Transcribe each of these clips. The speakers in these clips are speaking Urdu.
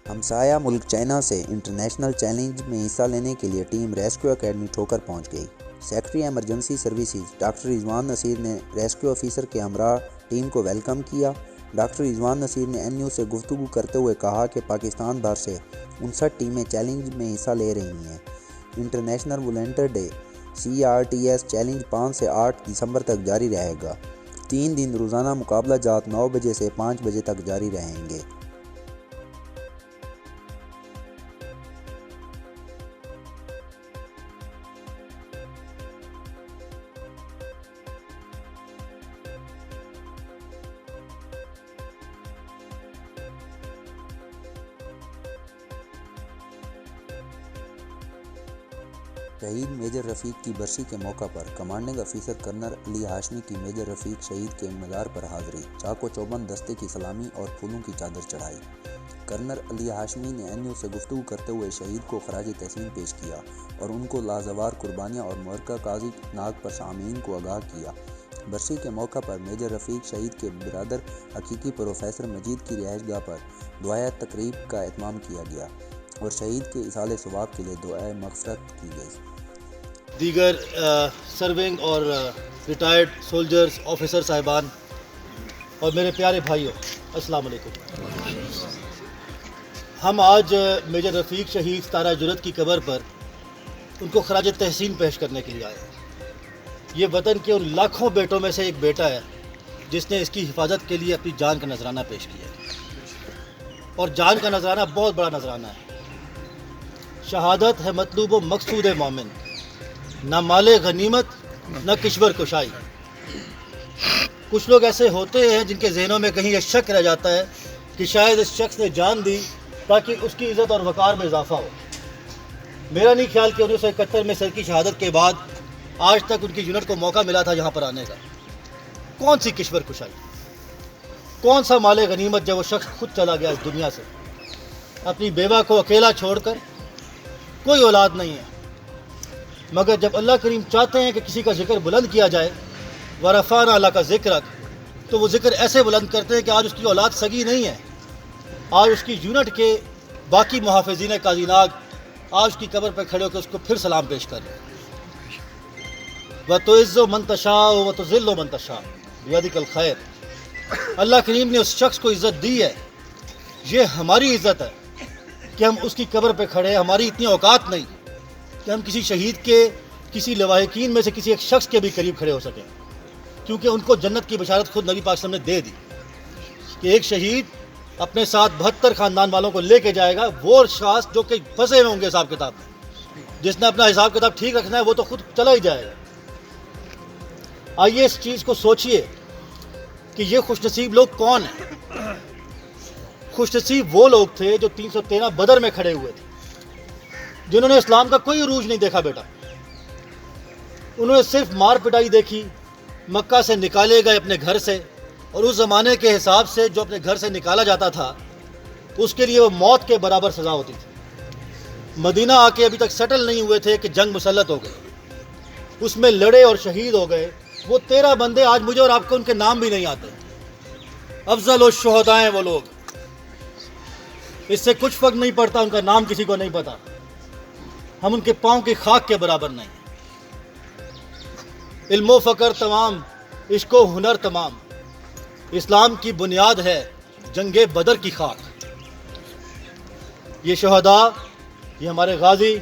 ہمسایہ ملک چائنا سے انٹرنیشنل چیلنج میں حصہ لینے کے لیے ٹیم ریسکیو اکیڈمی ٹھوکر پہنچ گئی۔ سیکرٹری ایمرجنسی سروسز ڈاکٹر رضوان نصیر نے ریسکیو آفیسر کے ہمراہ ٹیم کو ویلکم کیا۔ ڈاکٹر رضوان نصیر نے این نیوز سے گفتگو کرتے ہوئے کہا کہ پاکستان بھر سے 59 ٹیمیں چیلنج میں حصہ لے رہی ہیں۔ International volunteer day CRTS challenge 5 سے 8 دسمبر تک جاری رہے گا۔ 3 دن روزانہ مقابلہ جات 9 بجے سے 5 بجے تک جاری رہیں گے۔ شہید میجر رفیق کی برسی کے موقع پر کمانڈنگ افیسر کرنل علی ہاشمی کی میجر رفیق شہید کے مزار پر حاضری، چاق و چوبند دستے کی سلامی اور پھولوں کی چادر چڑھائی۔ کرنل علی ہاشمی نے این نیوز سے گفتگو کرتے ہوئے شہید کو خراج تحسین پیش کیا اور ان کو لازوال قربانیاں اور معرکہ قاضی ناگ پر سامعین کو آگاہ کیا۔ برسی کے موقع پر میجر رفیق شہید کے برادر حقیقی پروفیسر مجید کی رہائش گاہ پر دعائے تقریب کا اہتمام کیا گیا اور شہید کے ایصال ثواب کے لیے دعائے مغفرت کی گئی۔ دیگر سرونگ اور ریٹائرڈ سولجرز، آفیسر صاحبان اور میرے پیارے بھائیوں، السلام علیکم۔ ہم آج میجر رفیق شہید تارہ جرأت کی قبر پر ان کو خراج تحسین پیش کرنے کے لیے آئے ہیں۔ یہ وطن کے ان لاکھوں بیٹوں میں سے ایک بیٹا ہے جس نے اس کی حفاظت کے لیے اپنی جان کا نذرانہ پیش کیا ہے، اور جان کا نذرانہ بہت بڑا نذرانہ ہے۔ شہادت ہے مطلوب و مقصود مومن، نہ مال غنیمت نہ کشور کشائی۔ کچھ لوگ ایسے ہوتے ہیں جن کے ذہنوں میں کہیں یہ شک رہ جاتا ہے کہ شاید اس شخص نے جان دی تاکہ اس کی عزت اور وقار میں اضافہ ہو۔ میرا نہیں خیال کہ 1971 میں سر کی شہادت کے بعد آج تک ان کی یونٹ کو موقع ملا تھا یہاں پر آنے کا۔ کون سی کشور کشائی، کون سا مال غنیمت جب وہ شخص خود چلا گیا اس دنیا سے، اپنی بیوہ کو اکیلا چھوڑ کر۔ کوئی اولاد نہیں ہے، مگر جب اللہ کریم چاہتے ہیں کہ کسی کا ذکر بلند کیا جائے، ورفعنا لک ذکرک، تو وہ ذکر ایسے بلند کرتے ہیں کہ آج اس کی اولاد سگی نہیں ہے۔ آج اس کی یونٹ کے باقی محافظین قاضی ناگ آج اس کی قبر پہ کھڑے ہو کے اس کو پھر سلام پیش کر رہے ہیں۔ وَتُعِزُّ مَن تَشَاءُ وَتُذِلُّ مَن تَشَاءُ بِیَدِکَ الْخَیْرُ۔ اللہ کریم نے اس شخص کو عزت دی ہے، یہ ہماری عزت ہے کہ ہم اس کی قبر پہ کھڑے ہیں۔ ہماری اتنی اوقات نہیں کہ ہم کسی شہید کے، کسی لواحقین میں سے کسی ایک شخص کے بھی قریب کھڑے ہو سکیں، کیونکہ ان کو جنت کی بشارت خود نبی پاک صلی اللہ علیہ وسلم نے دے دی کہ ایک شہید اپنے ساتھ 72 خاندان والوں کو لے کے جائے گا۔ وہ شخص جو کہ پھنسے ہوئے ہوں گے حساب کتاب میں، جس نے اپنا حساب کتاب ٹھیک رکھنا ہے وہ تو خود چلا ہی جائے گا۔ آئیے اس چیز کو سوچئے کہ یہ خوش نصیب لوگ کون ہیں۔ خوش نصیب وہ لوگ تھے جو 313 بدر میں کھڑے ہوئے تھے، جنہوں نے اسلام کا کوئی عروج نہیں دیکھا بیٹا۔ انہوں نے صرف مار پٹائی دیکھی، مکہ سے نکالے گئے اپنے گھر سے، اور اس زمانے کے حساب سے جو اپنے گھر سے نکالا جاتا تھا اس کے لیے وہ موت کے برابر سزا ہوتی تھی۔ مدینہ آ کے ابھی تک سیٹل نہیں ہوئے تھے کہ جنگ مسلط ہو گئی، اس میں لڑے اور شہید ہو گئے۔ وہ 13 بندے آج مجھے اور آپ کو ان کے نام بھی نہیں آتے۔ افضل الشہداء ہیں وہ لوگ، اس سے کچھ فرق نہیں پڑتا، ان کا نام کسی کو نہیں پتا۔ ہم ان کے پاؤں کی خاک کے برابر نہیں۔ علم و فقر تمام، عشق و ہنر تمام، اسلام کی بنیاد ہے جنگ بدر کی خاک۔ یہ شہداء، یہ ہمارے غازی،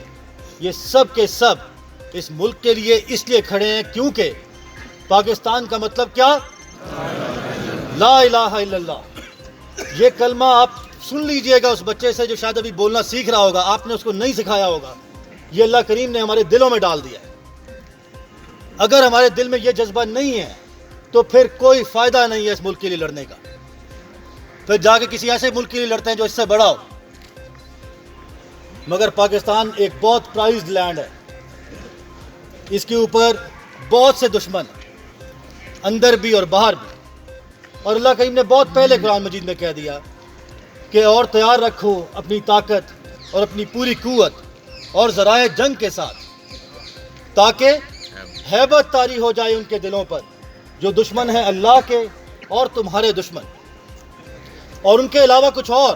یہ سب کے سب اس ملک کے لیے اس لیے کھڑے ہیں کیونکہ پاکستان کا مطلب کیا؟ لا الہ الا اللہ۔ یہ کلمہ آپ سن لیجئے گا اس بچے سے جو شاید ابھی بولنا سیکھ رہا ہوگا، آپ نے اس کو نہیں سکھایا ہوگا، یہ اللہ کریم نے ہمارے دلوں میں ڈال دیا ہے۔ اگر ہمارے دل میں یہ جذبہ نہیں ہے تو پھر کوئی فائدہ نہیں ہے اس ملک کے لیے لڑنے کا۔ پھر جا کے کسی ایسے ملک کے لیے لڑتے ہیں جو اس سے بڑا ہو۔ مگر پاکستان ایک بہت پرائزڈ لینڈ ہے، اس کے اوپر بہت سے دشمن ہیں، اندر بھی اور باہر بھی۔ اور اللہ کریم نے بہت پہلے قرآن مجید میں کہہ دیا کہ اور تیار رکھو اپنی طاقت اور اپنی پوری قوت اور ذرائع جنگ کے ساتھ، تاکہ ہیبت طاری ہو جائے ان کے دلوں پر جو دشمن ہیں اللہ کے اور تمہارے دشمن، اور ان کے علاوہ کچھ اور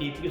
DPO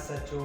SHO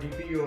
DPO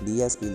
DSP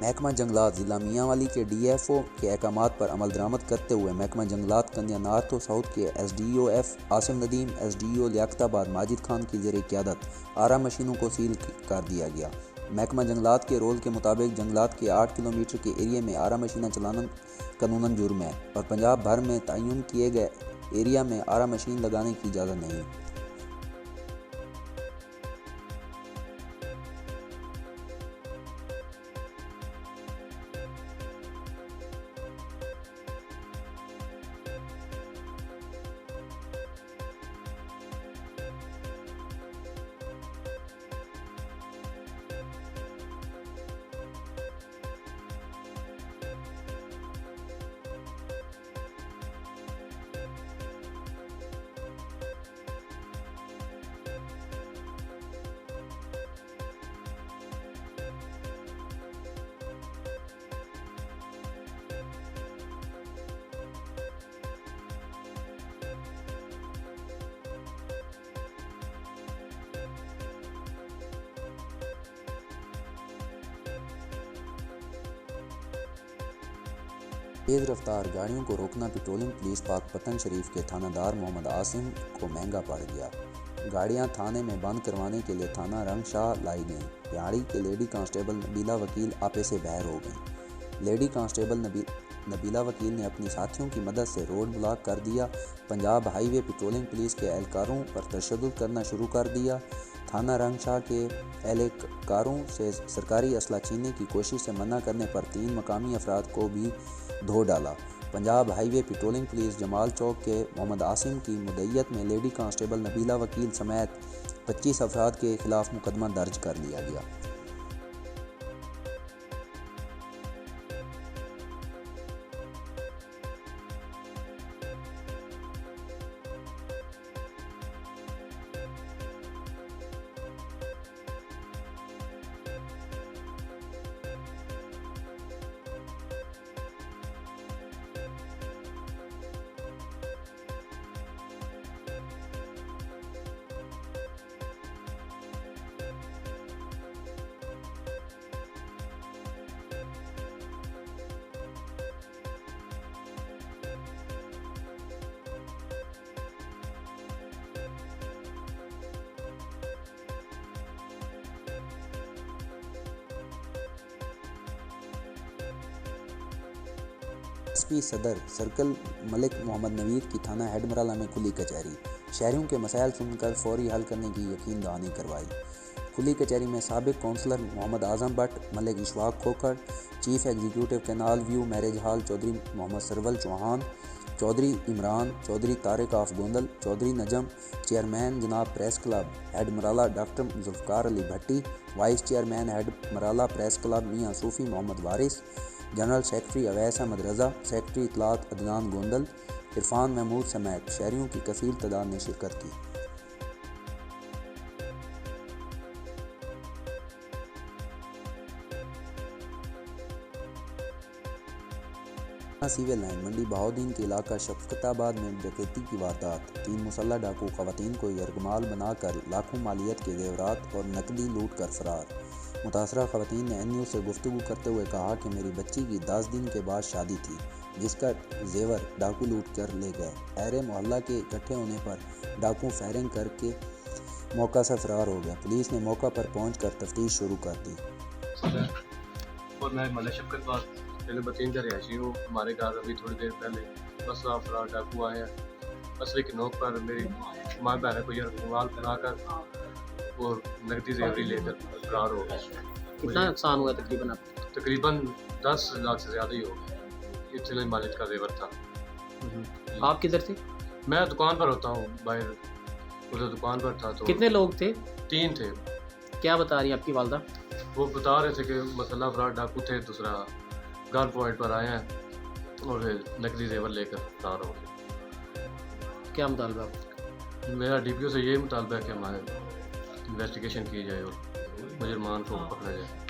محکمہ جنگلات ضلع میانوالی کے ڈی ایف او کے احکامات پر عمل درآمد کرتے ہوئے محکمہ جنگلات کنیا نارتھ و ساؤتھ کے S D O F Asim Nadeem, S D O Liaquatabad Majid Khan کی زیر قیادت 18 مشینوں کو سیل کر دیا گیا۔ محکمہ جنگلات کے رول کے مطابق جنگلات کے 8 کلومیٹر کے ایریا میں 18 مشینیں چلانا قانوناً جرم ہے اور پنجاب بھر میں تعین کیے گئے ایریا میں 18 مشین لگانے کی اجازت نہیں۔ تیز رفتار گاڑیوں کو روکنا پیٹرولنگ پولیس پاک پتن شریف کے تھانہ دار محمد عاصم کو مہنگا پڑ گیا۔ گاڑیاں تھانے میں بند کروانے کے لیے تھانہ رنگ شاہ لائی گئیں۔ ریاڑی کے لیڈی کانسٹیبل نبیلہ وکیل آپے سے باہر ہو گئیں۔ لیڈی کانسٹیبل نبیلہ وکیل نے اپنی ساتھیوں کی مدد سے روڈ بلاک کر دیا۔ پنجاب ہائی وے پیٹرولنگ پولیس کے اہلکاروں پر تشدد کرنا شروع کر دیا۔ تھانہ رنگ شاہ کے اہلکاروں سے سرکاری اسلحہ چھیننے کی کوشش سے منع کرنے پر 3 مقامی افراد کو بھی دھو ڈالا۔ پنجاب ہائی وے پیٹرولنگ پولیس جمال چوک کے محمد عاصم کی مدعیت میں لیڈی کانسٹیبل نبیلہ وکیل سمیت 25 افراد کے خلاف مقدمہ درج کر لیا گیا۔ ایس پی صدر سرکل ملک محمد نوید کی تھانہ ہیڈ مرالہ میں کھلی کچہری۔ شہریوں کے مسائل سن کر فوری حل کرنے کی یقین دہانی کروائی۔ کھلی کچہری میں سابق councillor Muhammad Azam Butt, Malik Ishfaq Khokhar, chief executive canal view marriage hall Chaudhry Muhammad Sarwal Chauhan, Chaudhry Imran, Chaudhry Tariq of Gondal, Chaudhry Najam, chairman جناب press club head Marala doctor Zulfiqar Ali Bhatti, vice chairman head Marala press club Mian Sufi Muhammad Waris, general secretary Awais Ahmad Raza, secretary اطلاعات عدنان گوندل، عرفان محمود سمیت شہریوں کی کثیر تعداد نے شرکت کی۔ سیول لائن منڈی بہاؤدین کے علاقہ شفقت آباد میں ڈکیتی کی واردات، 3 مسلح ڈاکو خواتین کو یرغمال بنا کر لاکھوں مالیت کے زیورات اور نقدی لوٹ کر فرار۔ متاثرہ خواتین نے این نیوز سے گفتگو کرتے ہوئے کہا کہ میری بچی کی 10 دن کے بعد شادی تھی جس کا زیور ڈاکو لوٹ کر لے گئے۔ اہل محلہ کے اکٹھے ہونے پر ڈاکو فائرنگ کر کے موقع سے فرار ہو گیا۔ پولیس نے موقع پر پہنچ کر تفتیش شروع کر دی۔ اور میں ملک شفقت آباد پہلے بتین کا رہائشی ہوں۔ ہمارے گھر ابھی تھوڑی دیر پہلے مسئلہ افراد ڈاکو آئے ہیں۔ مسئلے کی نوک پر میری ماں بہن کو یرغمال بنا کر وہ نقدی زیوری لے کر فرار ہو گئے۔ کتنا نقصان ہوا تقریباً 10 لاکھ سے زیادہ ہی ہو گیا۔ اتنے مالک کا زیور تھا۔ آپ کدھر تھے؟ میں دکان پر ہوتا ہوں، باہر ادھر دکان پر تھا۔ تو کتنے لوگ تھے؟ 3 تھے۔ کیا بتا رہی ہیں آپ کی والدہ؟ وہ بتا رہے تھے کہ مسئلہ افراد ڈاکو تھے، دوسرا گن پوائنٹ پر آئے ہیں اور نقدی زیور لے کر فرار ہو گئے۔ کیا مطالبہ آپ؟ میرا ڈی پی او سے یہ مطالبہ ہے کہ ہمارے انویسٹیگیشن کی جائے اور مجرمان کو پکڑا جائے۔